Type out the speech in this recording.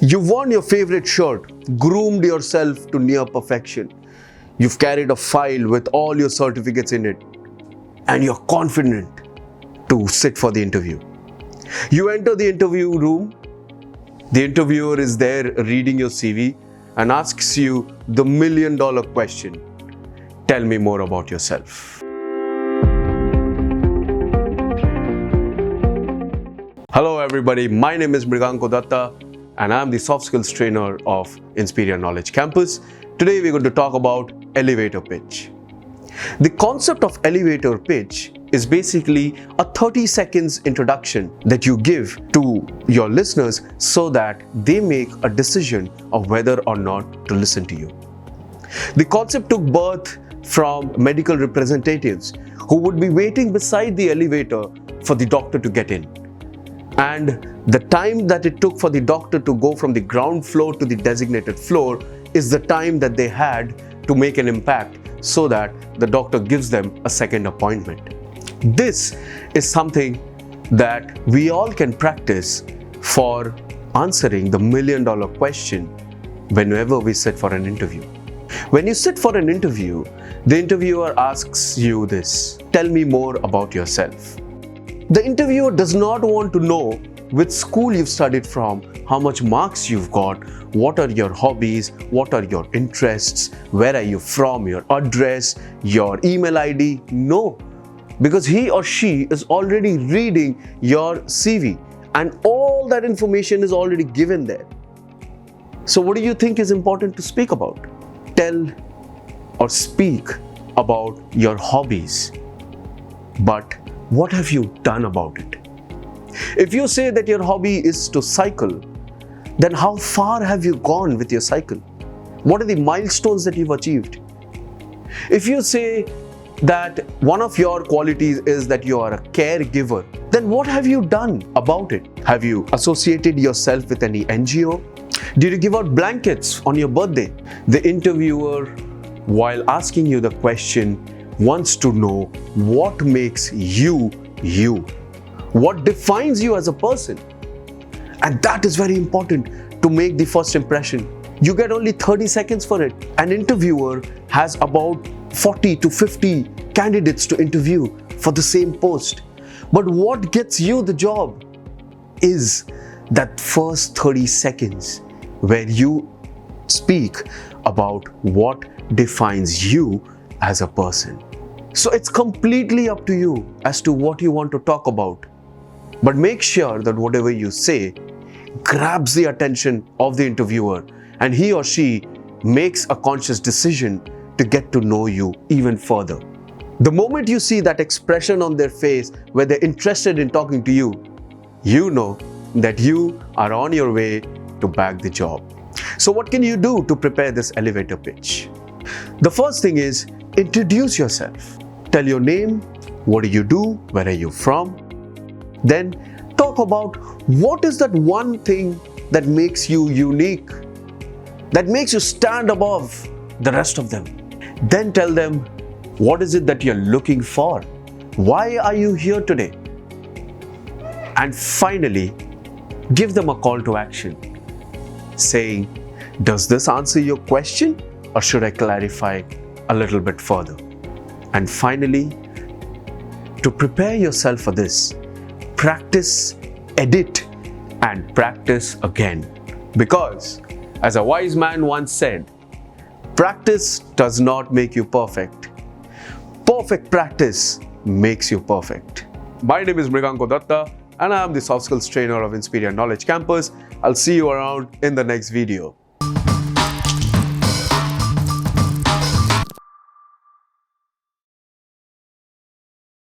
You've worn your favorite shirt, groomed yourself to near perfection. You've carried a file with all your certificates in it, and you're confident to sit for the interview. You enter the interview room. The interviewer is there reading your CV and asks you the million-dollar question. Tell me more about yourself. Hello everybody, my name is Mriganka Dutta and I'm the soft skills trainer of Inspiria Knowledge Campus. Today we're going to talk about elevator pitch. The concept of elevator pitch is basically a 30 seconds introduction that you give to your listeners so that they make a decision of whether or not to listen to you. The concept took birth from medical representatives who would be waiting beside the elevator for the doctor to get in. And the time that it took for the doctor to go from the ground floor to the designated floor is the time that they had to make an impact so that the doctor gives them a second appointment. This is something that we all can practice for answering the million-dollar question whenever we sit for an interview. When you sit for an interview, the interviewer asks you this: tell me more about yourself. The interviewer does not want to know which school you've studied from, how much marks you've got, what are your hobbies, what are your interests, where are you from, your address, your email ID. No, because he or she is already reading your CV and all that information is already given there. So what do you think is important to speak about? Tell or speak about your hobbies, but what have you done about it? If you say that your hobby is to cycle, then how far have you gone with your cycle? What are the milestones that you've achieved? If you say that one of your qualities is that you are a caregiver, then what have you done about it? Have you associated yourself with any NGO? Did you give out blankets on your birthday? The interviewer, while asking you the question, wants to know what makes you you, what defines you as a person. And that is very important to make the first impression. You get only 30 seconds for it. An interviewer has about 40 to 50 candidates to interview for the same post. But what gets you the job is that first 30 seconds where you speak about what defines you as a person. So it's completely up to you as to what you want to talk about. But make sure that whatever you say grabs the attention of the interviewer and he or she makes a conscious decision to get to know you even further. The moment you see that expression on their face where they're interested in talking to you, you know that you are on your way to bag the job. So what can you do to prepare this elevator pitch? The first thing is introduce yourself. Tell your name, what do you do, where are you from? Then talk about what is that one thing that makes you unique, that makes you stand above the rest of them. Then tell them what is it that you're looking for, why are you here today? And finally, give them a call to action, saying, does this answer your question or should I clarify a little bit further? And finally, to prepare yourself for this, practice, edit, and practice again. Because, as a wise man once said, practice does not make you perfect. Perfect practice makes you perfect. My name is Mriganka Dutta and I am the soft skills trainer of Inspiria Knowledge Campus. I'll see you around in the next video.